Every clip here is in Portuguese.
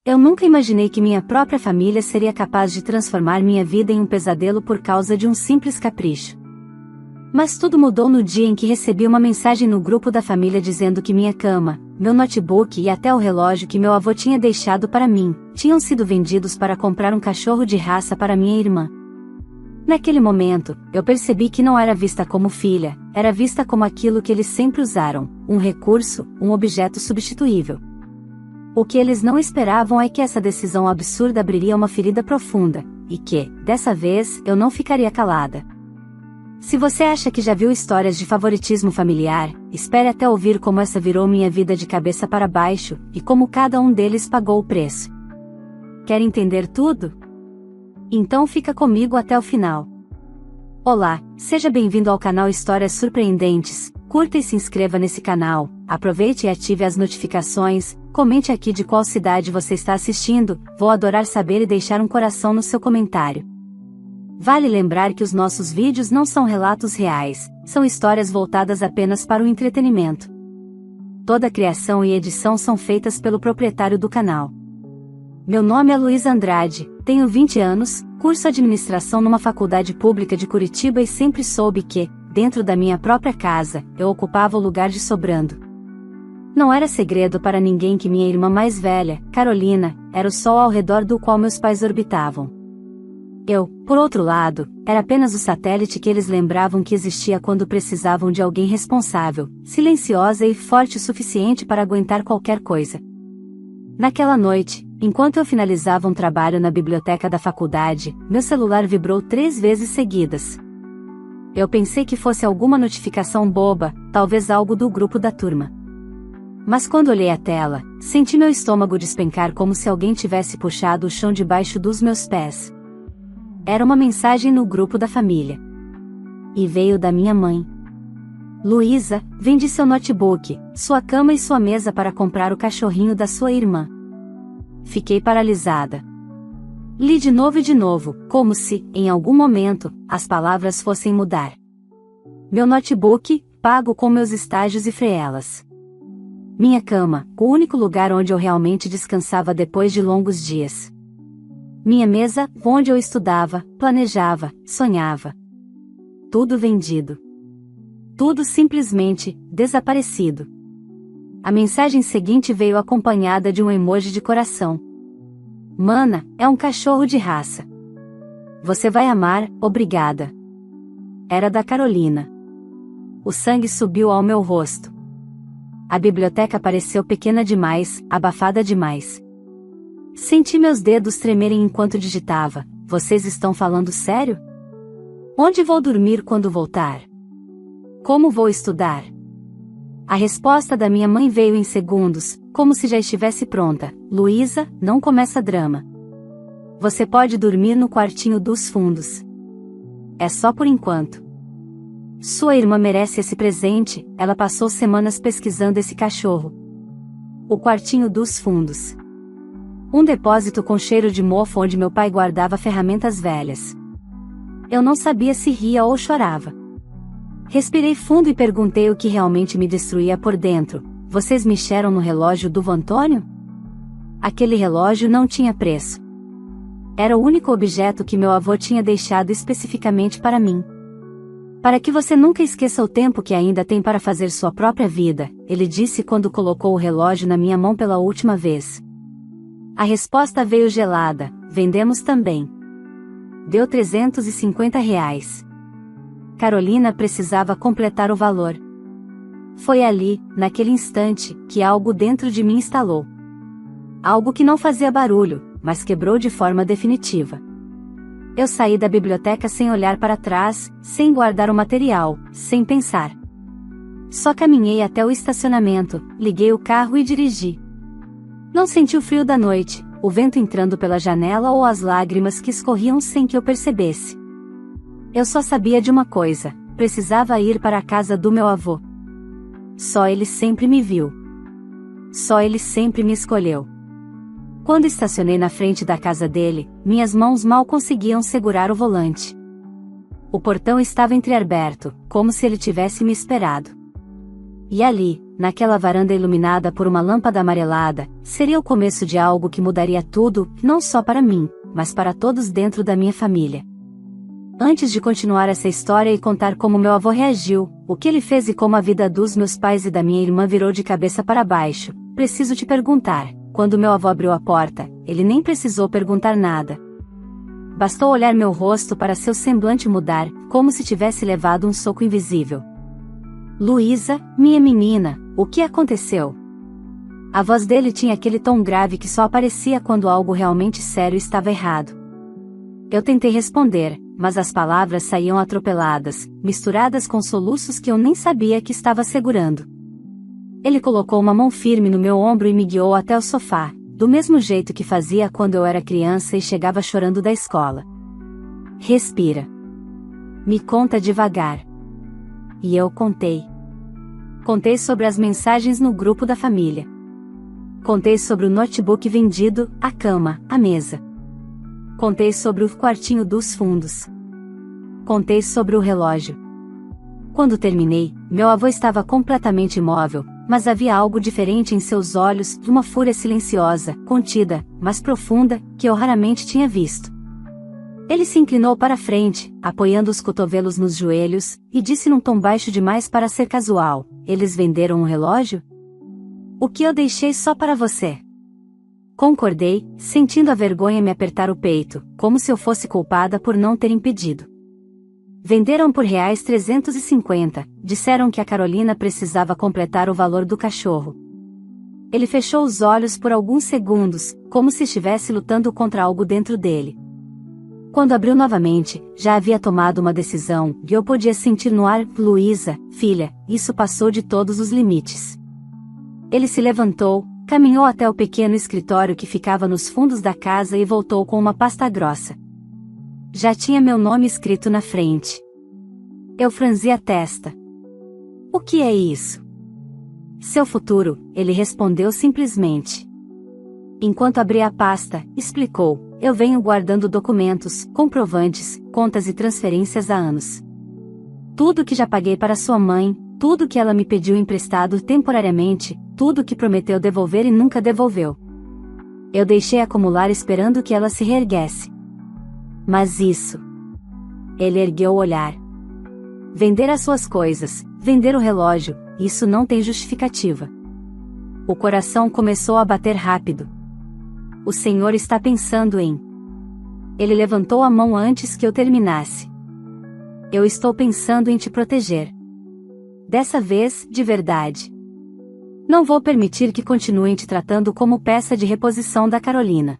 Eu nunca imaginei que minha própria família seria capaz de transformar minha vida em um pesadelo por causa de um simples capricho. Mas tudo mudou no dia em que recebi uma mensagem no grupo da família dizendo que minha cama, meu notebook e até o relógio que meu avô tinha deixado para mim, tinham sido vendidos para comprar um cachorro de raça para minha irmã. Naquele momento, eu percebi que não era vista como filha, era vista como aquilo que eles sempre usaram, um recurso, um objeto substituível. O que eles não esperavam é que essa decisão absurda abriria uma ferida profunda, e que, dessa vez, eu não ficaria calada. Se você acha que já viu histórias de favoritismo familiar, espere até ouvir como essa virou minha vida de cabeça para baixo, e como cada um deles pagou o preço. Quer entender tudo? Então fica comigo até o final. Olá, seja bem-vindo ao canal Histórias Surpreendentes, curta e se inscreva nesse canal, aproveite e ative as notificações, comente aqui de qual cidade você está assistindo, vou adorar saber e deixar um coração no seu comentário. Vale lembrar que os nossos vídeos não são relatos reais, são histórias voltadas apenas para o entretenimento. Toda a criação e edição são feitas pelo proprietário do canal. Meu nome é Luísa Andrade, tenho 20 anos, curso administração numa faculdade pública de Curitiba e sempre soube que, dentro da minha própria casa, eu ocupava o lugar de sobrando. Não era segredo para ninguém que minha irmã mais velha, Carolina, era o sol ao redor do qual meus pais orbitavam. Eu, por outro lado, era apenas o satélite que eles lembravam que existia quando precisavam de alguém responsável, silenciosa e forte o suficiente para aguentar qualquer coisa. Naquela noite, enquanto eu finalizava um trabalho na biblioteca da faculdade, meu celular vibrou 3 vezes seguidas. Eu pensei que fosse alguma notificação boba, talvez algo do grupo da turma. Mas quando olhei a tela, senti meu estômago despencar como se alguém tivesse puxado o chão debaixo dos meus pés. Era uma mensagem no grupo da família. E veio da minha mãe. Luísa, vende seu notebook, sua cama e sua mesa para comprar o cachorrinho da sua irmã. Fiquei paralisada. Li de novo e de novo, como se, em algum momento, as palavras fossem mudar. Meu notebook, pago com meus estágios e freelas. Minha cama, o único lugar onde eu realmente descansava depois de longos dias. Minha mesa, onde eu estudava, planejava, sonhava. Tudo vendido. Tudo simplesmente desaparecido. A mensagem seguinte veio acompanhada de um emoji de coração. Mana, é um cachorro de raça. Você vai amar, obrigada. Era da Carolina. O sangue subiu ao meu rosto. A biblioteca pareceu pequena demais, abafada demais. Senti meus dedos tremerem enquanto digitava. Vocês estão falando sério? Onde vou dormir quando voltar? Como vou estudar? A resposta da minha mãe veio em segundos, como se já estivesse pronta. Luísa, não começa drama. Você pode dormir no quartinho dos fundos. É só por enquanto. Sua irmã merece esse presente, ela passou semanas pesquisando esse cachorro. O quartinho dos fundos. Um depósito com cheiro de mofo onde meu pai guardava ferramentas velhas. Eu não sabia se ria ou chorava. Respirei fundo e perguntei o que realmente me destruía por dentro. Vocês mexeram no relógio do vô Antônio? Aquele relógio não tinha preço. Era o único objeto que meu avô tinha deixado especificamente para mim. Para que você nunca esqueça o tempo que ainda tem para fazer sua própria vida, ele disse quando colocou o relógio na minha mão pela última vez. A resposta veio gelada, vendemos também. Deu R$350. Carolina precisava completar o valor. Foi ali, naquele instante, que algo dentro de mim instalou. Algo que não fazia barulho, mas quebrou de forma definitiva. Eu saí da biblioteca sem olhar para trás, sem guardar o material, sem pensar. Só caminhei até o estacionamento, liguei o carro e dirigi. Não senti o frio da noite, o vento entrando pela janela ou as lágrimas que escorriam sem que eu percebesse. Eu só sabia de uma coisa, precisava ir para a casa do meu avô. Só ele sempre me viu. Só ele sempre me escolheu. Quando estacionei na frente da casa dele, minhas mãos mal conseguiam segurar o volante. O portão estava entreaberto, como se ele tivesse me esperado. E ali, naquela varanda iluminada por uma lâmpada amarelada, seria o começo de algo que mudaria tudo, não só para mim, mas para todos dentro da minha família. Antes de continuar essa história e contar como meu avô reagiu, o que ele fez e como a vida dos meus pais e da minha irmã virou de cabeça para baixo, preciso te perguntar, quando meu avô abriu a porta, ele nem precisou perguntar nada. Bastou olhar meu rosto para seu semblante mudar, como se tivesse levado um soco invisível. Luísa, minha menina, o que aconteceu? A voz dele tinha aquele tom grave que só aparecia quando algo realmente sério estava errado. Eu tentei responder, mas as palavras saíam atropeladas, misturadas com soluços que eu nem sabia que estava segurando. Ele colocou uma mão firme no meu ombro e me guiou até o sofá, do mesmo jeito que fazia quando eu era criança e chegava chorando da escola. Respira. Me conta devagar. E eu contei. Contei sobre as mensagens no grupo da família. Contei sobre o notebook vendido, a cama, a mesa. Contei sobre o quartinho dos fundos. Contei sobre o relógio. Quando terminei, meu avô estava completamente imóvel, mas havia algo diferente em seus olhos, uma fúria silenciosa, contida, mas profunda, que eu raramente tinha visto. Ele se inclinou para a frente, apoiando os cotovelos nos joelhos, e disse num tom baixo demais para ser casual: "Eles venderam um relógio? O que eu deixei só para você?" Concordei, sentindo a vergonha me apertar o peito, como se eu fosse culpada por não ter impedido. Venderam por R$350, disseram que a Carolina precisava completar o valor do cachorro. Ele fechou os olhos por alguns segundos, como se estivesse lutando contra algo dentro dele. Quando abriu novamente, já havia tomado uma decisão, e eu podia sentir no ar: "Luísa, filha, isso passou de todos os limites." Ele se levantou, caminhou até o pequeno escritório que ficava nos fundos da casa e voltou com uma pasta grossa. Já tinha meu nome escrito na frente. Eu franzi a testa. "O que é isso?" "Seu futuro", ele respondeu simplesmente. Enquanto abria a pasta, explicou: "Eu venho guardando documentos, comprovantes, contas e transferências há anos. Tudo que já paguei para sua mãe, tudo que ela me pediu emprestado temporariamente, tudo que prometeu devolver e nunca devolveu. Eu deixei acumular esperando que ela se reerguesse. Mas isso..." Ele ergueu o olhar. "Vender as suas coisas, vender o relógio, isso não tem justificativa." O coração começou a bater rápido. "O senhor está pensando em..." Ele levantou a mão antes que eu terminasse. "Eu estou pensando em te proteger. Dessa vez, de verdade. Não vou permitir que continuem te tratando como peça de reposição da Carolina."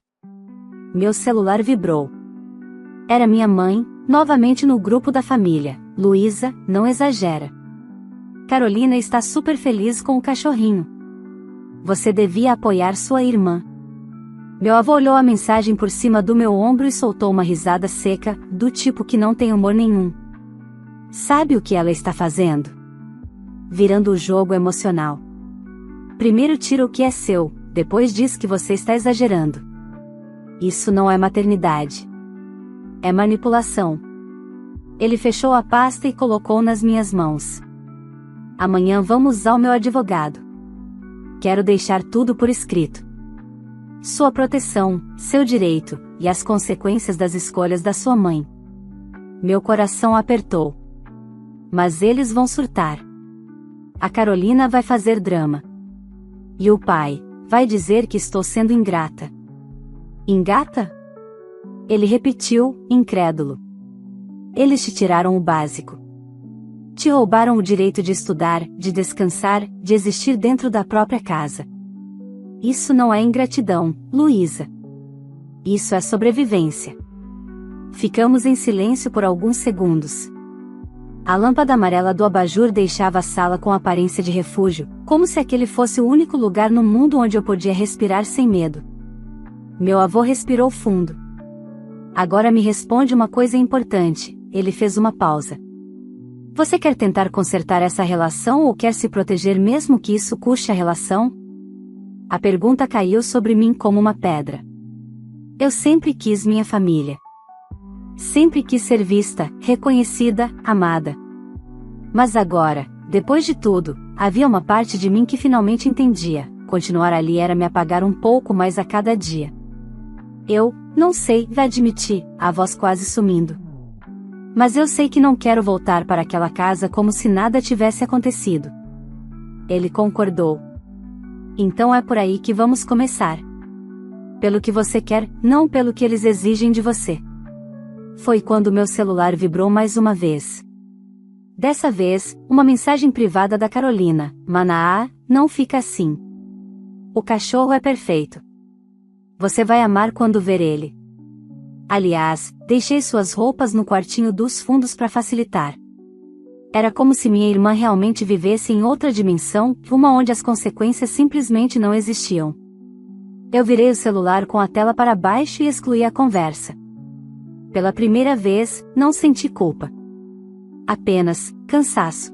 Meu celular vibrou. Era minha mãe, novamente no grupo da família. "Luísa, não exagera. Carolina está super feliz com o cachorrinho. Você devia apoiar sua irmã." Meu avô olhou a mensagem por cima do meu ombro e soltou uma risada seca, do tipo que não tem humor nenhum. "Sabe o que ela está fazendo? Virando o jogo emocional. Primeiro tira o que é seu, depois diz que você está exagerando. Isso não é maternidade. É manipulação." Ele fechou a pasta e colocou nas minhas mãos. "Amanhã vamos ao meu advogado. Quero deixar tudo por escrito. Sua proteção, seu direito, e as consequências das escolhas da sua mãe." Meu coração apertou. Mas eles vão surtar. A Carolina vai fazer drama. E o pai vai dizer que estou sendo ingrata. "Ingata?" Ele repetiu, incrédulo. "Eles te tiraram o básico. Te roubaram o direito de estudar, de descansar, de existir dentro da própria casa. Isso não é ingratidão, Luísa. Isso é sobrevivência." Ficamos em silêncio por alguns segundos. A lâmpada amarela do abajur deixava a sala com aparência de refúgio, como se aquele fosse o único lugar no mundo onde eu podia respirar sem medo. Meu avô respirou fundo. "Agora me responde uma coisa importante." Ele fez uma pausa. "Você quer tentar consertar essa relação ou quer se proteger mesmo que isso custe a relação?" A pergunta caiu sobre mim como uma pedra. Eu sempre quis minha família. Sempre quis ser vista, reconhecida, amada. Mas agora, Depois de tudo, havia uma parte de mim que finalmente entendia. Continuar ali era me apagar um pouco mais a cada dia. Eu, não sei, admiti, a voz quase sumindo. Mas eu sei que não quero voltar para aquela casa como se nada tivesse acontecido. Ele concordou. Então é por aí que vamos começar. Pelo que você quer, não pelo que eles exigem de você. Foi quando meu celular vibrou mais uma vez. Dessa vez, uma mensagem privada da Carolina. Maná, não fica assim. O cachorro é perfeito. Você vai amar quando ver ele. Aliás, deixei suas roupas no quartinho dos fundos para facilitar. Era como se minha irmã realmente vivesse em outra dimensão, uma onde as consequências simplesmente não existiam. Eu virei o celular com a tela para baixo e excluí a conversa. Pela primeira vez, não senti culpa. Apenas cansaço.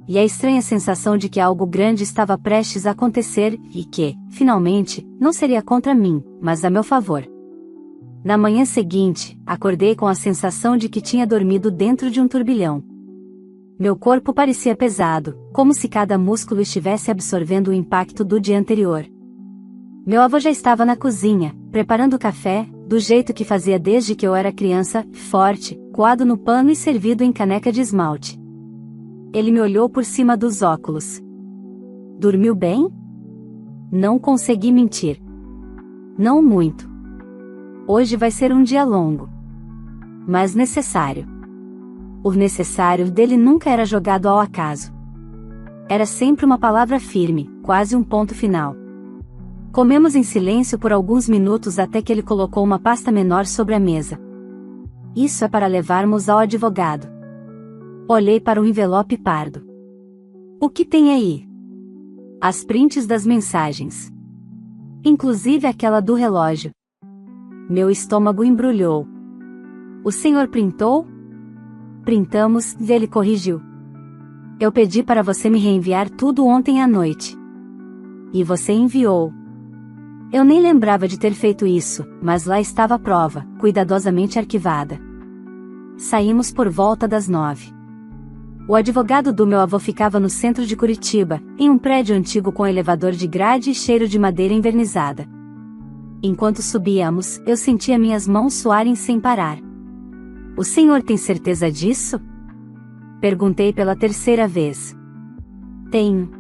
E a estranha sensação de que algo grande estava prestes a acontecer e que, finalmente, não seria contra mim, mas a meu favor. Na manhã seguinte, acordei com a sensação de que tinha dormido dentro de um turbilhão. Meu corpo parecia pesado, como se cada músculo estivesse absorvendo o impacto do dia anterior. Meu avô já estava na cozinha, preparando o café, do jeito que fazia desde que eu era criança, forte, coado no pano e servido em caneca de esmalte. Ele me olhou por cima dos óculos. Dormiu bem? Não consegui mentir. Não muito. Hoje vai ser um dia longo. Mas necessário. O necessário dele nunca era jogado ao acaso. Era sempre uma palavra firme, quase um ponto final. Comemos em silêncio por alguns minutos até que ele colocou uma pasta menor sobre a mesa. Isso é para levarmos ao advogado. Olhei para o envelope pardo. O que tem aí? As prints das mensagens. Inclusive aquela do relógio. Meu estômago embrulhou. O senhor printou? Printamos, e ele corrigiu. Eu pedi para você me reenviar tudo ontem à noite. E você enviou. Eu nem lembrava de ter feito isso, mas lá estava a prova, cuidadosamente arquivada. Saímos por volta das 9. O advogado do meu avô ficava no centro de Curitiba, em um prédio antigo com elevador de grade e cheiro de madeira envernizada. Enquanto subíamos, eu sentia minhas mãos suarem sem parar. O senhor tem certeza disso? Perguntei pela terceira vez. Tenho.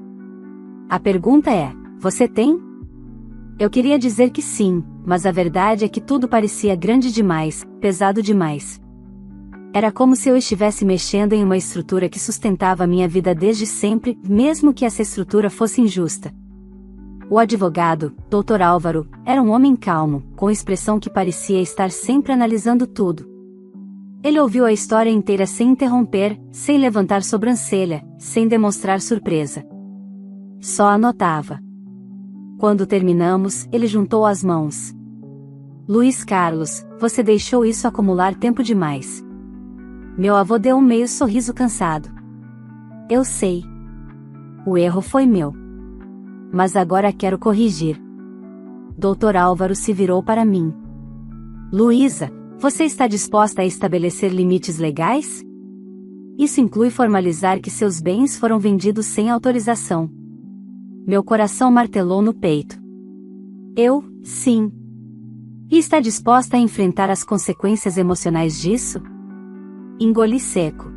A pergunta é, você tem? Eu queria dizer que sim, mas a verdade é que tudo parecia grande demais, pesado demais. Era como se eu estivesse mexendo em uma estrutura que sustentava minha vida desde sempre, mesmo que essa estrutura fosse injusta. O advogado, Dr. Álvaro, era um homem calmo, com expressão que parecia estar sempre analisando tudo. Ele ouviu a história inteira sem interromper, sem levantar sobrancelha, sem demonstrar surpresa. Só anotava. Quando terminamos, ele juntou as mãos. Luiz Carlos, você deixou isso acumular tempo demais. Meu avô deu um meio sorriso cansado. Eu sei. O erro foi meu. Mas agora quero corrigir. Dr. Álvaro se virou para mim. Luísa, você está disposta a estabelecer limites legais? Isso inclui formalizar que seus bens foram vendidos sem autorização. Meu coração martelou no peito. Eu, sim. E está disposta a enfrentar as consequências emocionais disso? Engoli seco.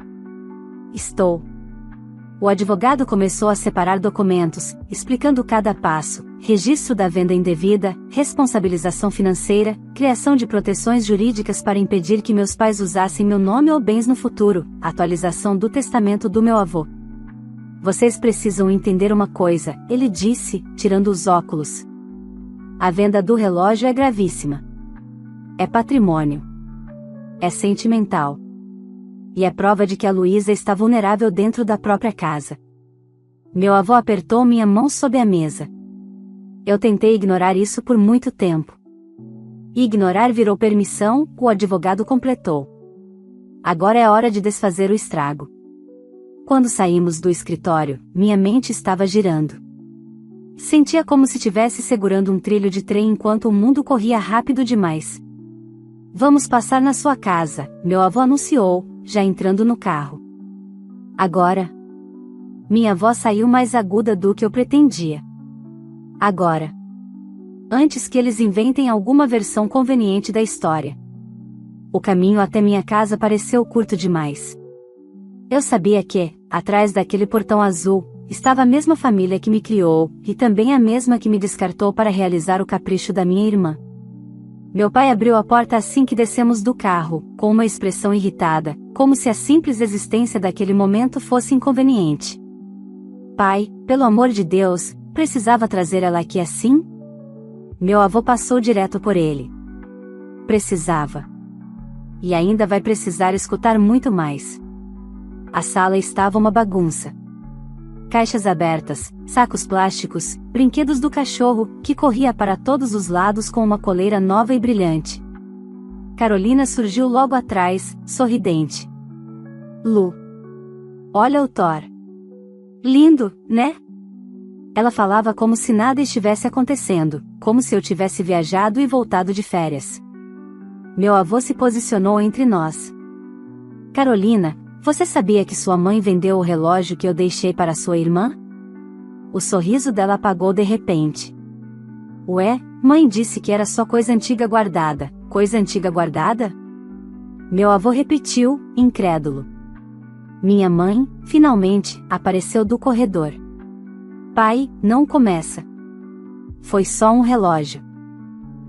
Estou. O advogado começou a separar documentos, explicando cada passo: registro da venda indevida, responsabilização financeira, criação de proteções jurídicas para impedir que meus pais usassem meu nome ou bens no futuro, atualização do testamento do meu avô. Vocês precisam entender uma coisa, ele disse, tirando os óculos. A venda do relógio é gravíssima. É patrimônio. É sentimental. E é prova de que a Luísa está vulnerável dentro da própria casa. Meu avô apertou minha mão sob a mesa. Eu tentei ignorar isso por muito tempo. Ignorar virou permissão, o advogado completou. Agora é hora de desfazer o estrago. Quando saímos do escritório, minha mente estava girando. Sentia como se estivesse segurando um trilho de trem enquanto o mundo corria rápido demais. Vamos passar na sua casa, meu avô anunciou, já entrando no carro. Agora? Minha voz saiu mais aguda do que eu pretendia. Agora. Antes que eles inventem alguma versão conveniente da história. O caminho até minha casa pareceu curto demais. Eu sabia que, atrás daquele portão azul, estava a mesma família que me criou, e também a mesma que me descartou para realizar o capricho da minha irmã. Meu pai abriu a porta assim que descemos do carro, com uma expressão irritada, como se a simples existência daquele momento fosse inconveniente. Pai, pelo amor de Deus, precisava trazer ela aqui assim? Meu avô passou direto por ele. Precisava. E ainda vai precisar escutar muito mais. A sala estava uma bagunça. Caixas abertas, sacos plásticos, brinquedos do cachorro, que corria para todos os lados com uma coleira nova e brilhante. Carolina surgiu logo atrás, sorridente. Lu. Olha o Thor. Lindo, né? Ela falava como se nada estivesse acontecendo, como se eu tivesse viajado e voltado de férias. Meu avô se posicionou entre nós. Carolina, você sabia que sua mãe vendeu o relógio que eu deixei para sua irmã? O sorriso dela apagou de repente. Ué, mãe disse que era só coisa antiga guardada. Coisa antiga guardada? Meu avô repetiu, incrédulo. Minha mãe, finalmente, apareceu do corredor. Pai, não começa. Foi só um relógio.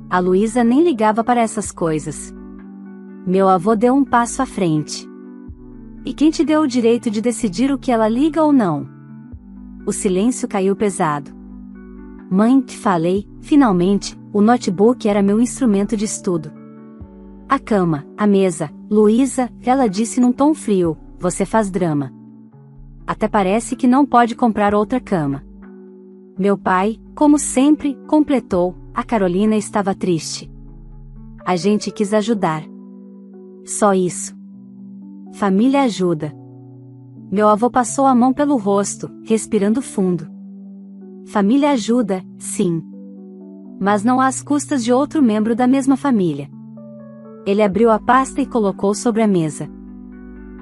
A Luísa nem ligava para essas coisas. Meu avô deu um passo à frente. E quem te deu o direito de decidir o que ela liga ou não? O silêncio caiu pesado. Mãe, te falei, finalmente, o notebook era meu instrumento de estudo. A cama, a mesa, Luísa, ela disse num tom frio, você faz drama. Até parece que não pode comprar outra cama. Meu pai, como sempre, completou, a Carolina estava triste. A gente quis ajudar. Só isso. Família ajuda. Meu avô passou a mão pelo rosto, respirando fundo. Família ajuda, sim. Mas não às custas de outro membro da mesma família. Ele abriu a pasta e colocou sobre a mesa.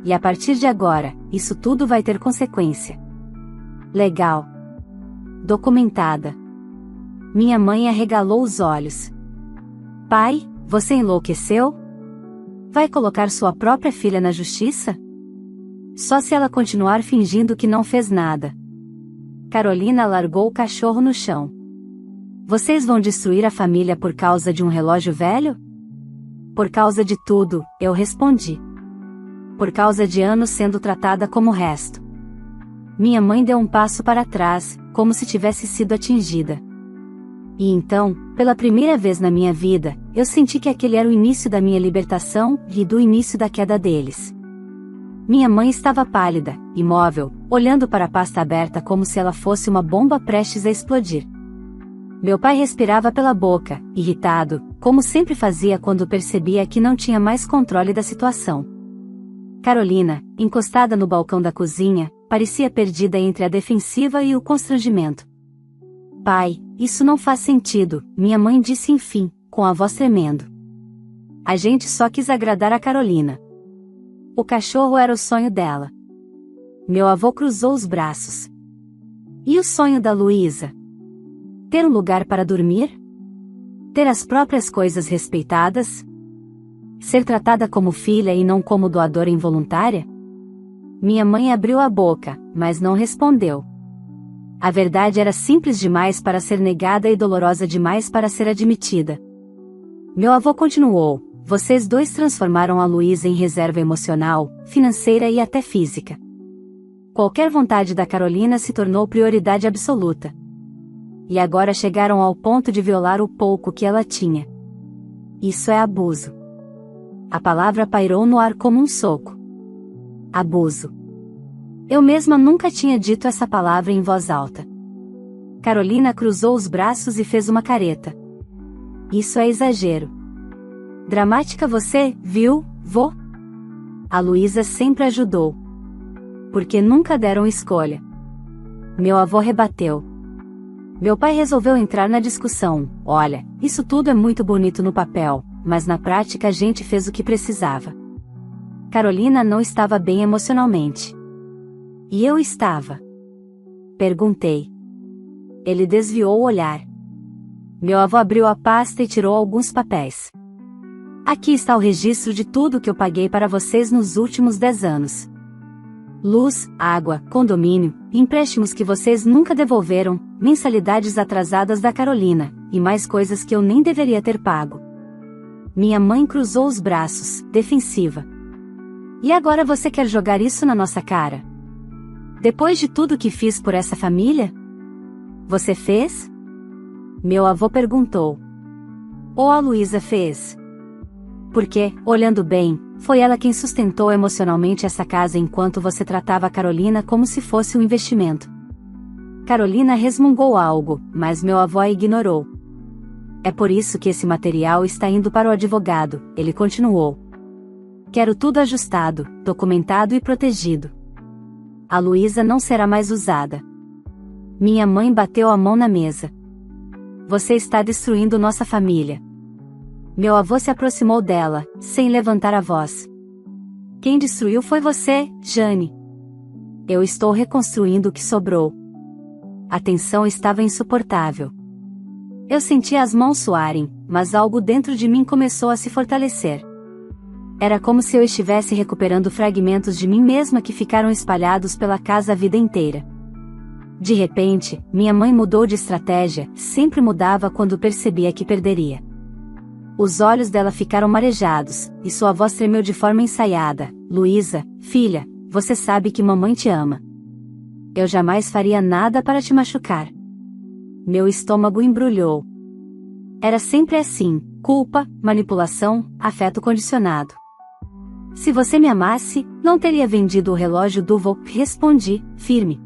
E a partir de agora, isso tudo vai ter consequência. Legal. Documentada. Minha mãe arregalou os olhos. Pai, você enlouqueceu? Vai colocar sua própria filha na justiça? Só se ela continuar fingindo que não fez nada. Carolina largou o cachorro no chão. Vocês vão destruir a família por causa de um relógio velho? Por causa de tudo, eu respondi. Por causa de anos sendo tratada como o resto. Minha mãe deu um passo para trás, como se tivesse sido atingida. E então, pela primeira vez na minha vida, eu senti que aquele era o início da minha libertação, e do início da queda deles. Minha mãe estava pálida, imóvel, olhando para a pasta aberta como se ela fosse uma bomba prestes a explodir. Meu pai respirava pela boca, irritado, como sempre fazia quando percebia que não tinha mais controle da situação. Carolina, encostada no balcão da cozinha, parecia perdida entre a defensiva e o constrangimento. Pai, isso não faz sentido, minha mãe disse enfim, com a voz tremendo. A gente só quis agradar a Carolina. O cachorro era o sonho dela. Meu avô cruzou os braços. E o sonho da Luísa? Ter um lugar para dormir? Ter as próprias coisas respeitadas? Ser tratada como filha e não como doadora involuntária? Minha mãe abriu a boca, mas não respondeu. A verdade era simples demais para ser negada e dolorosa demais para ser admitida. Meu avô continuou, vocês dois transformaram a Luísa em reserva emocional, financeira e até física. Qualquer vontade da Carolina se tornou prioridade absoluta. E agora chegaram ao ponto de violar o pouco que ela tinha. Isso é abuso. A palavra pairou no ar como um soco. Abuso. Eu mesma nunca tinha dito essa palavra em voz alta. Carolina cruzou os braços e fez uma careta. Isso é exagero. Dramática você, viu, vô? A Luísa sempre ajudou. Porque nunca deram escolha. Meu avô rebateu. Meu pai resolveu entrar na discussão. Olha, isso tudo é muito bonito no papel, mas na prática a gente fez o que precisava. Carolina não estava bem emocionalmente. E eu estava. Perguntei. Ele desviou o olhar. Meu avô abriu a pasta e tirou alguns papéis. Aqui está o registro de tudo que eu paguei para vocês nos últimos 10 anos. Luz, água, condomínio, empréstimos que vocês nunca devolveram, mensalidades atrasadas da Carolina, e mais coisas que eu nem deveria ter pago. Minha mãe cruzou os braços, defensiva. E agora você quer jogar isso na nossa cara? Depois de tudo que fiz por essa família? Você fez? Meu avô perguntou. Ou a Luísa fez? Porque, olhando bem, foi ela quem sustentou emocionalmente essa casa enquanto você tratava a Carolina como se fosse um investimento. Carolina resmungou algo, mas meu avô a ignorou. É por isso que esse material está indo para o advogado, ele continuou. Quero tudo ajustado, documentado e protegido. A Luísa não será mais usada. Minha mãe bateu a mão na mesa. Você está destruindo nossa família. Meu avô se aproximou dela, sem levantar a voz. Quem destruiu foi você, Jane. Eu estou reconstruindo o que sobrou. A tensão estava insuportável. Eu sentia as mãos suarem, mas algo dentro de mim começou a se fortalecer. Era como se eu estivesse recuperando fragmentos de mim mesma que ficaram espalhados pela casa a vida inteira. De repente, minha mãe mudou de estratégia, sempre mudava quando percebia que perderia. Os olhos dela ficaram marejados, e sua voz tremeu de forma ensaiada. Luísa, filha, você sabe que mamãe te ama. Eu jamais faria nada para te machucar. Meu estômago embrulhou. Era sempre assim, culpa, manipulação, afeto condicionado. Se você me amasse, não teria vendido o relógio do vô, respondi, firme.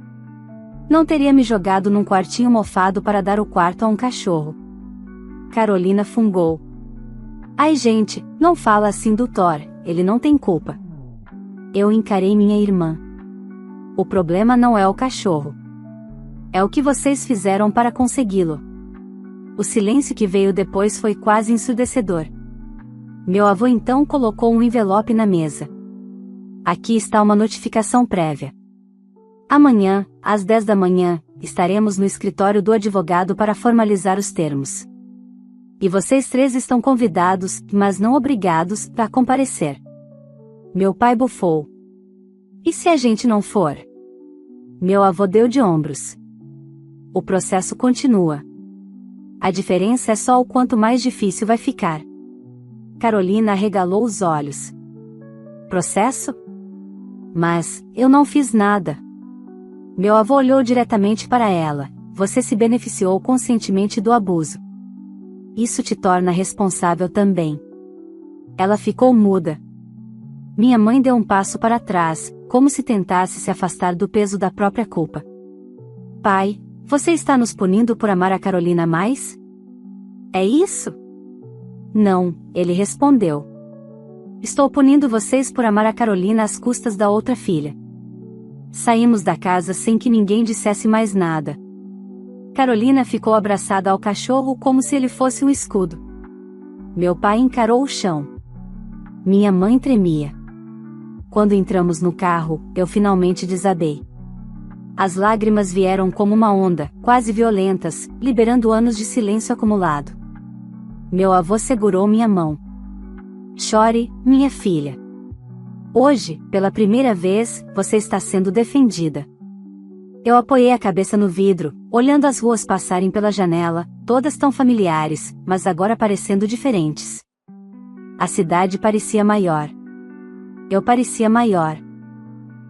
Não teria me jogado num quartinho mofado para dar o quarto a um cachorro. Carolina fungou. Ai gente, não fala assim do Thor, ele não tem culpa. Eu encarei minha irmã. O problema não é o cachorro. É o que vocês fizeram para consegui-lo. O silêncio que veio depois foi quase ensurdecedor. Meu avô então colocou um envelope na mesa. Aqui está uma notificação prévia. Amanhã, às 10 da manhã, estaremos no escritório do advogado para formalizar os termos. E vocês 3 estão convidados, mas não obrigados, a comparecer. Meu pai bufou. E se a gente não for? Meu avô deu de ombros. O processo continua. A diferença é só o quanto mais difícil vai ficar. Carolina arregalou os olhos. Processo? Mas, eu não fiz nada. Meu avô olhou diretamente para ela. Você se beneficiou conscientemente do abuso. Isso te torna responsável também. Ela ficou muda. Minha mãe deu um passo para trás, como se tentasse se afastar do peso da própria culpa. Pai, você está nos punindo por amar a Carolina mais? É isso? Não, ele respondeu. Estou punindo vocês por amar a Carolina às custas da outra filha. Saímos da casa sem que ninguém dissesse mais nada. Carolina ficou abraçada ao cachorro como se ele fosse um escudo. Meu pai encarou o chão. Minha mãe tremia. Quando entramos no carro, eu finalmente desabei. As lágrimas vieram como uma onda, quase violentas, liberando anos de silêncio acumulado. Meu avô segurou minha mão. Chore, minha filha. Hoje, pela primeira vez, você está sendo defendida. Eu apoiei a cabeça no vidro, olhando as ruas passarem pela janela, todas tão familiares, mas agora parecendo diferentes. A cidade parecia maior. Eu parecia maior.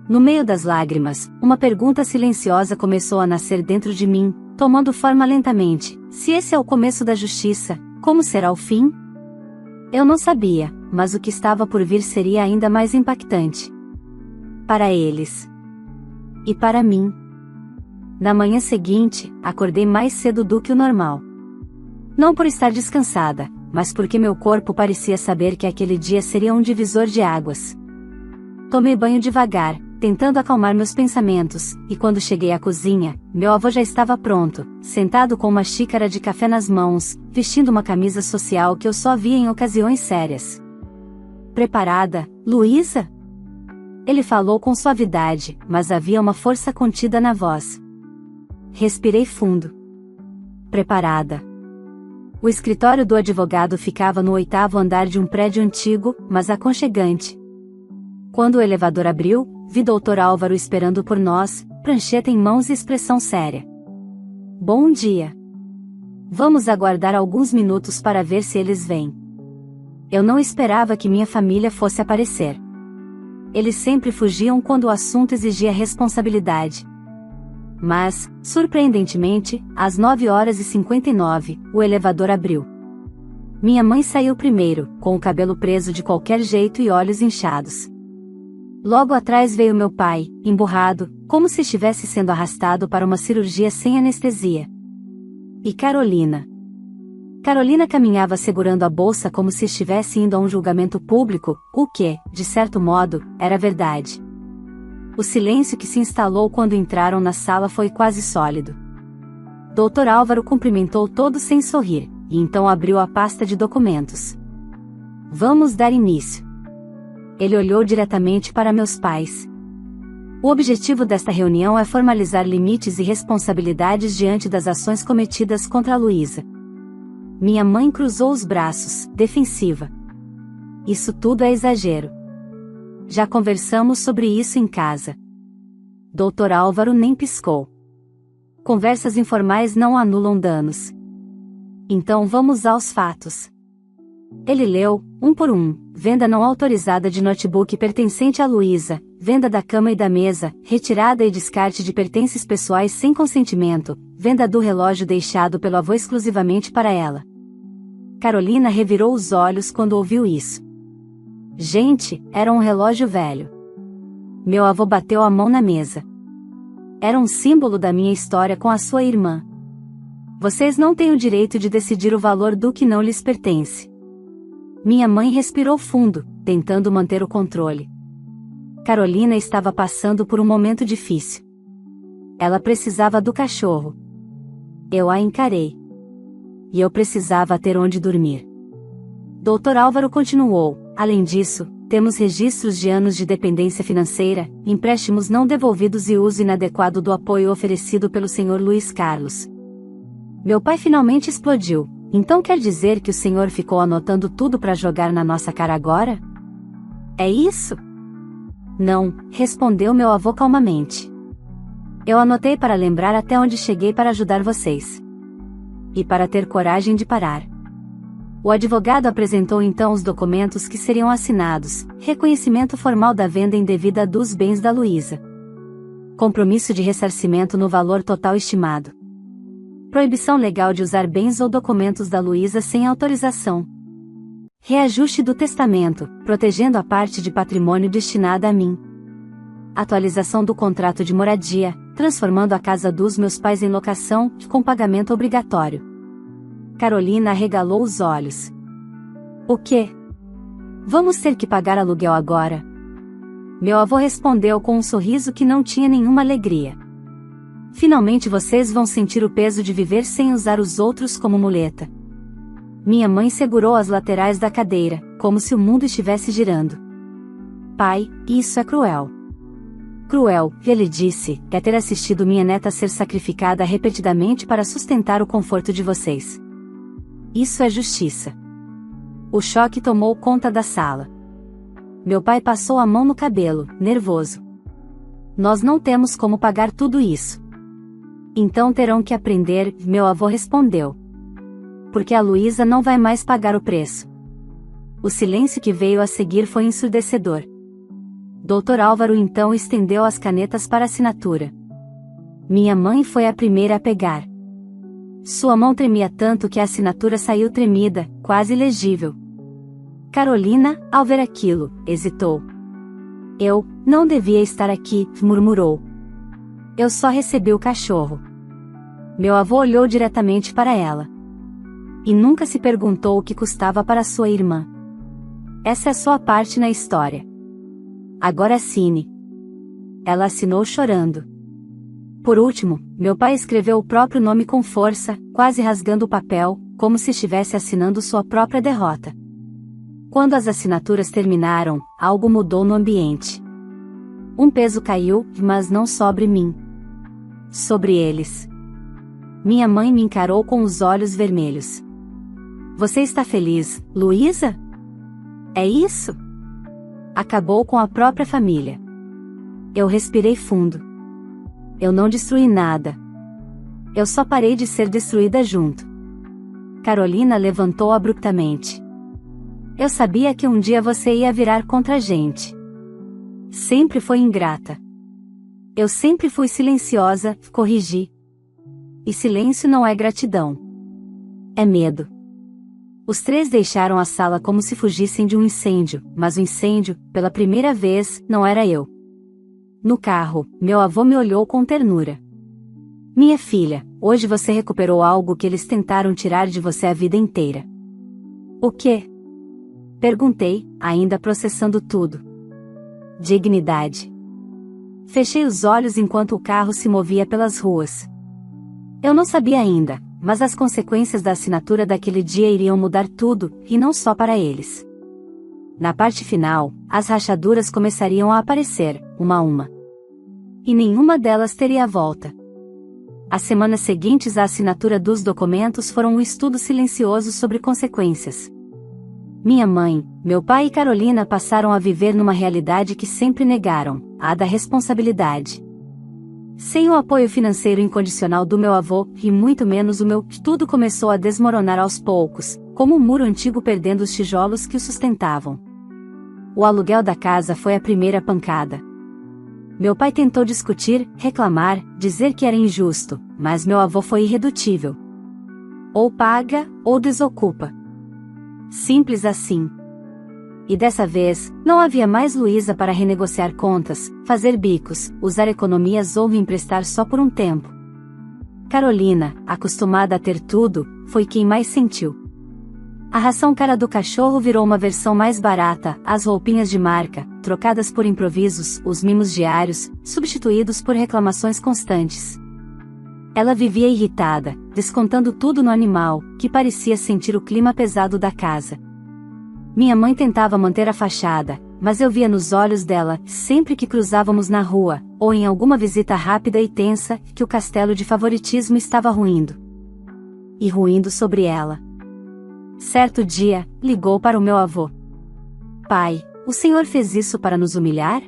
No meio das lágrimas, uma pergunta silenciosa começou a nascer dentro de mim, tomando forma lentamente. Se esse é o começo da justiça, como será o fim? Eu não sabia, mas o que estava por vir seria ainda mais impactante. Para eles. E para mim. Na manhã seguinte, acordei mais cedo do que o normal. Não por estar descansada, mas porque meu corpo parecia saber que aquele dia seria um divisor de águas. Tomei banho devagar, tentando acalmar meus pensamentos, e quando cheguei à cozinha, meu avô já estava pronto, sentado com uma xícara de café nas mãos, vestindo uma camisa social que eu só via em ocasiões sérias. Preparada, Luísa? Ele falou com suavidade, mas havia uma força contida na voz. respirei fundo. Preparada. O escritório do advogado ficava no 8º andar de um prédio antigo, mas aconchegante. Quando o elevador abriu, vi Dr. Álvaro esperando por nós, prancheta em mãos e expressão séria. Bom dia. Vamos aguardar alguns minutos para ver se eles vêm. Eu não esperava que minha família fosse aparecer. Eles sempre fugiam quando o assunto exigia responsabilidade. Mas, surpreendentemente, às 9h59, o elevador abriu. Minha mãe saiu primeiro, com o cabelo preso de qualquer jeito e olhos inchados. Logo atrás veio meu pai, emburrado, como se estivesse sendo arrastado para uma cirurgia sem anestesia. E Carolina. Carolina caminhava segurando a bolsa como se estivesse indo a um julgamento público, o que, de certo modo, era verdade. O silêncio que se instalou quando entraram na sala foi quase sólido. Dr. Álvaro cumprimentou todos sem sorrir, e então abriu a pasta de documentos. Vamos dar início. Ele olhou diretamente para meus pais. O objetivo desta reunião é formalizar limites e responsabilidades diante das ações cometidas contra a Luísa. Minha mãe cruzou os braços, defensiva. Isso tudo é exagero. Já conversamos sobre isso em casa. Dr. Álvaro nem piscou. Conversas informais não anulam danos. Então vamos aos fatos. Ele leu, um por um: venda não autorizada de notebook pertencente a Luísa, venda da cama e da mesa, retirada e descarte de pertences pessoais sem consentimento, venda do relógio deixado pelo avô exclusivamente para ela. Carolina revirou os olhos quando ouviu isso. Gente, era um relógio velho. Meu avô bateu a mão na mesa. Era um símbolo da minha história com a sua irmã. Vocês não têm o direito de decidir o valor do que não lhes pertence. Minha mãe respirou fundo, tentando manter o controle. Carolina estava passando por um momento difícil. Ela precisava do cachorro. Eu a encarei. E eu precisava ter onde dormir. Dr. Álvaro continuou: além disso, temos registros de anos de dependência financeira, empréstimos não devolvidos e uso inadequado do apoio oferecido pelo Sr. Luiz Carlos. Meu pai finalmente explodiu. Então quer dizer que o senhor ficou anotando tudo para jogar na nossa cara agora? É isso? Não, respondeu meu avô calmamente. Eu anotei para lembrar até onde cheguei para ajudar vocês. E para ter coragem de parar. O advogado apresentou então os documentos que seriam assinados: reconhecimento formal da venda indevida dos bens da Luísa, compromisso de ressarcimento no valor total estimado, proibição legal de usar bens ou documentos da Luísa sem autorização, reajuste do testamento, protegendo a parte de patrimônio destinada a mim, atualização do contrato de moradia, transformando a casa dos meus pais em locação, com pagamento obrigatório. Carolina arregalou os olhos. O quê? Vamos ter que pagar aluguel agora? Meu avô respondeu com um sorriso que não tinha nenhuma alegria. Finalmente vocês vão sentir o peso de viver sem usar os outros como muleta. Minha mãe segurou as laterais da cadeira, como se o mundo estivesse girando. Pai, isso é cruel. Cruel, ele disse, é ter assistido minha neta ser sacrificada repetidamente para sustentar o conforto de vocês. Isso é justiça. O choque tomou conta da sala. Meu pai passou a mão no cabelo, nervoso. Nós não temos como pagar tudo isso. Então terão que aprender, meu avô respondeu. Porque a Luísa não vai mais pagar o preço. O silêncio que veio a seguir foi ensurdecedor. Dr. Álvaro então estendeu as canetas para assinatura. Minha mãe foi a primeira a pegar. Sua mão tremia tanto que a assinatura saiu tremida, quase legível. Carolina, ao ver aquilo, hesitou. Eu não devia estar aqui, murmurou. Eu só recebi o cachorro. Meu avô olhou diretamente para ela. E nunca se perguntou o que custava para sua irmã. Essa é sua parte na história. Agora assine. Ela assinou chorando. Por último, meu pai escreveu o próprio nome com força, quase rasgando o papel, como se estivesse assinando sua própria derrota. Quando as assinaturas terminaram, algo mudou no ambiente. Um peso caiu, mas não sobre mim. Sobre eles. Minha mãe me encarou com os olhos vermelhos. Você está feliz, Luísa? É isso? Acabou com a própria família. Eu respirei fundo. Eu não destruí nada. Eu só parei de ser destruída junto. Carolina levantou abruptamente. Eu sabia que um dia você ia virar contra a gente. Sempre foi ingrata. Eu sempre fui silenciosa, corrigi. E silêncio não é gratidão. É medo. Os três deixaram a sala como se fugissem de um incêndio, mas o incêndio, pela primeira vez, não era eu. No carro, meu avô me olhou com ternura. Minha filha, hoje você recuperou algo que eles tentaram tirar de você a vida inteira. O quê? Perguntei, ainda processando tudo. Dignidade. Fechei os olhos enquanto o carro se movia pelas ruas. Eu não sabia ainda, mas as consequências da assinatura daquele dia iriam mudar tudo, e não só para eles. Na parte final, as rachaduras começariam a aparecer, uma a uma. E nenhuma delas teria volta. As semanas seguintes à assinatura dos documentos foram um estudo silencioso sobre consequências. Minha mãe, meu pai e Carolina passaram a viver numa realidade que sempre negaram, a da responsabilidade. Sem o apoio financeiro incondicional do meu avô, e muito menos o meu, tudo começou a desmoronar aos poucos, como um muro antigo perdendo os tijolos que o sustentavam. O aluguel da casa foi a primeira pancada. Meu pai tentou discutir, reclamar, dizer que era injusto, mas meu avô foi irredutível. Ou paga, ou desocupa. Simples assim. E dessa vez, não havia mais Luísa para renegociar contas, fazer bicos, usar economias ou me emprestar só por um tempo. Carolina, acostumada a ter tudo, foi quem mais sentiu. A ração cara do cachorro virou uma versão mais barata, as roupinhas de marca, trocadas por improvisos, os mimos diários, substituídos por reclamações constantes. Ela vivia irritada, descontando tudo no animal, que parecia sentir o clima pesado da casa. Minha mãe tentava manter a fachada, mas eu via nos olhos dela, sempre que cruzávamos na rua, ou em alguma visita rápida e tensa, que o castelo de favoritismo estava ruindo. E ruindo sobre ela. Certo dia, ligou para o meu avô. Pai, o senhor fez isso para nos humilhar?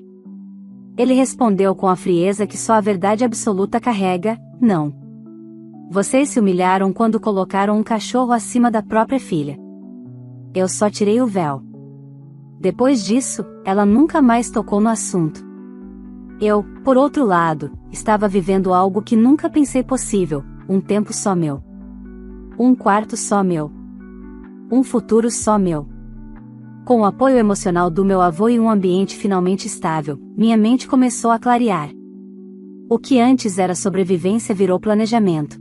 Ele respondeu com a frieza que só a verdade absoluta carrega, não. Vocês se humilharam quando colocaram um cachorro acima da própria filha. Eu só tirei o véu. Depois disso, ela nunca mais tocou no assunto. Eu, por outro lado, estava vivendo algo que nunca pensei possível, um tempo só meu. Um quarto só meu. Um futuro só meu. Com o apoio emocional do meu avô e um ambiente finalmente estável, minha mente começou a clarear. O que antes era sobrevivência virou planejamento.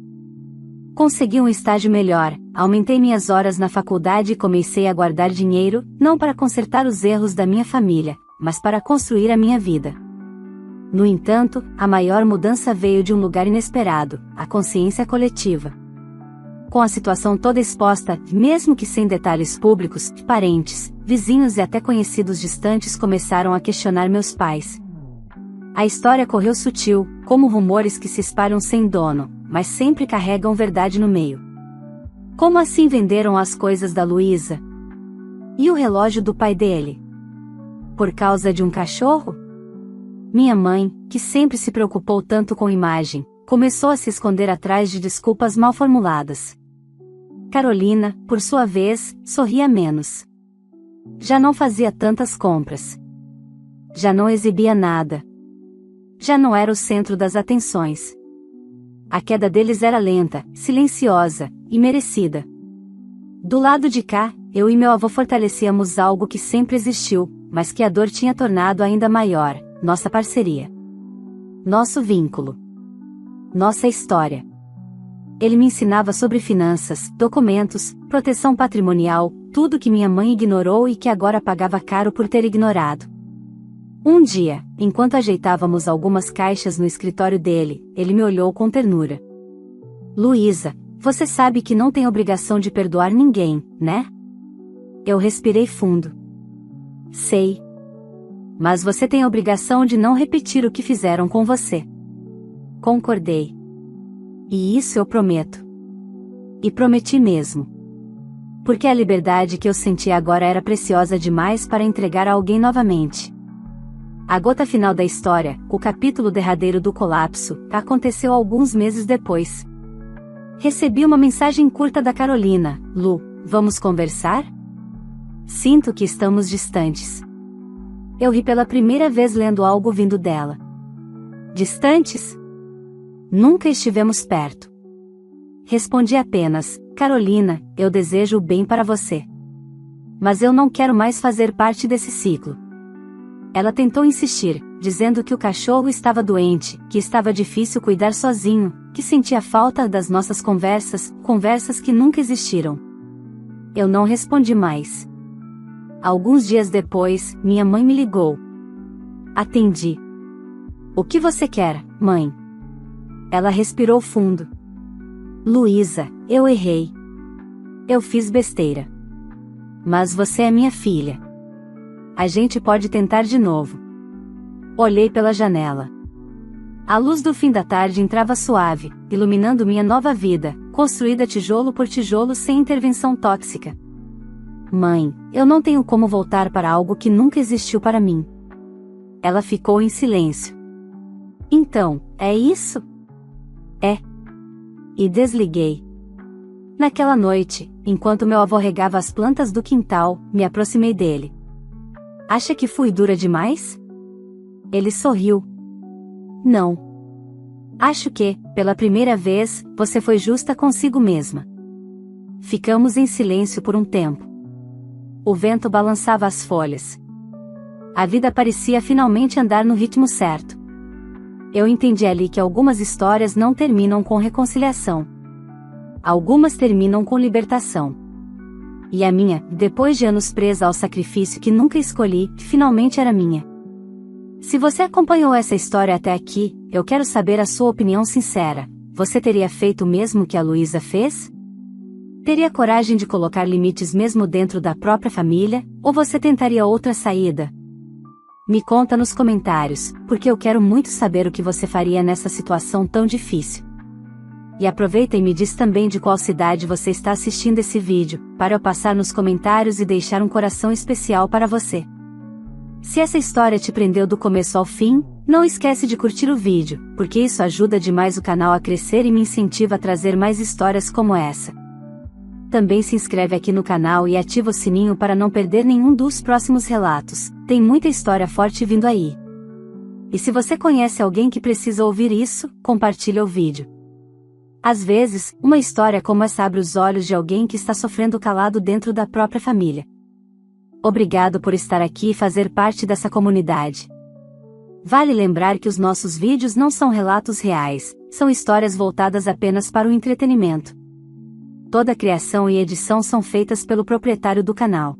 Consegui um estágio melhor, aumentei minhas horas na faculdade e comecei a guardar dinheiro, não para consertar os erros da minha família, mas para construir a minha vida. No entanto, a maior mudança veio de um lugar inesperado, a consciência coletiva. Com a situação toda exposta, mesmo que sem detalhes públicos, parentes, vizinhos e até conhecidos distantes começaram a questionar meus pais. A história correu sutil, como rumores que se espalham sem dono, mas sempre carregam verdade no meio. Como assim venderam as coisas da Luísa? E o relógio do pai dele? Por causa de um cachorro? Minha mãe, que sempre se preocupou tanto com imagem, começou a se esconder atrás de desculpas mal formuladas. Carolina, por sua vez, sorria menos. Já não fazia tantas compras. Já não exibia nada. Já não era o centro das atenções. A queda deles era lenta, silenciosa, e merecida. Do lado de cá, eu e meu avô fortalecíamos algo que sempre existiu, mas que a dor tinha tornado ainda maior, nossa parceria. Nosso vínculo. Nossa história. Ele me ensinava sobre finanças, documentos, proteção patrimonial, tudo que minha mãe ignorou e que agora pagava caro por ter ignorado. Um dia, enquanto ajeitávamos algumas caixas no escritório dele, ele me olhou com ternura. Luísa, você sabe que não tem obrigação de perdoar ninguém, né? Eu respirei fundo. Sei. Mas você tem a obrigação de não repetir o que fizeram com você. Concordei. E isso eu prometo. E prometi mesmo. Porque a liberdade que eu sentia agora era preciosa demais para entregar a alguém novamente. A gota final da história, o capítulo derradeiro do colapso, aconteceu alguns meses depois. Recebi uma mensagem curta da Carolina: Lu, vamos conversar? Sinto que estamos distantes. Eu ri pela primeira vez lendo algo vindo dela. Distantes? Nunca estivemos perto. Respondi apenas: Carolina, eu desejo o bem para você. Mas eu não quero mais fazer parte desse ciclo. Ela tentou insistir, dizendo que o cachorro estava doente, que estava difícil cuidar sozinho, que sentia falta das nossas conversas, conversas que nunca existiram. Eu não respondi mais. Alguns dias depois, minha mãe me ligou. Atendi. O que você quer, mãe? Ela respirou fundo. Luísa, eu errei. Eu fiz besteira. Mas você é minha filha. A gente pode tentar de novo. Olhei pela janela. A luz do fim da tarde entrava suave, iluminando minha nova vida, construída tijolo por tijolo sem intervenção tóxica. Mãe, eu não tenho como voltar para algo que nunca existiu para mim. Ela ficou em silêncio. Então, é isso? É. E desliguei. Naquela noite, enquanto meu avô regava as plantas do quintal, me aproximei dele. Acha que fui dura demais? Ele sorriu. Não. Acho que, pela primeira vez, você foi justa consigo mesma. Ficamos em silêncio por um tempo. O vento balançava as folhas. A vida parecia finalmente andar no ritmo certo. Eu entendi ali que algumas histórias não terminam com reconciliação. Algumas terminam com libertação. E a minha, depois de anos presa ao sacrifício que nunca escolhi, finalmente era minha. Se você acompanhou essa história até aqui, eu quero saber a sua opinião sincera. Você teria feito o mesmo que a Luísa fez? Teria coragem de colocar limites mesmo dentro da própria família, ou você tentaria outra saída? Me conta nos comentários, porque eu quero muito saber o que você faria nessa situação tão difícil. E aproveita e me diz também de qual cidade você está assistindo esse vídeo, para eu passar nos comentários e deixar um coração especial para você. Se essa história te prendeu do começo ao fim, não esquece de curtir o vídeo, porque isso ajuda demais o canal a crescer e me incentiva a trazer mais histórias como essa. Também se inscreve aqui no canal e ativa o sininho para não perder nenhum dos próximos relatos, tem muita história forte vindo aí. E se você conhece alguém que precisa ouvir isso, compartilha o vídeo. Às vezes, uma história como essa abre os olhos de alguém que está sofrendo calado dentro da própria família. Obrigado por estar aqui e fazer parte dessa comunidade. Vale lembrar que os nossos vídeos não são relatos reais, são histórias voltadas apenas para o entretenimento. Toda a criação e edição são feitas pelo proprietário do canal.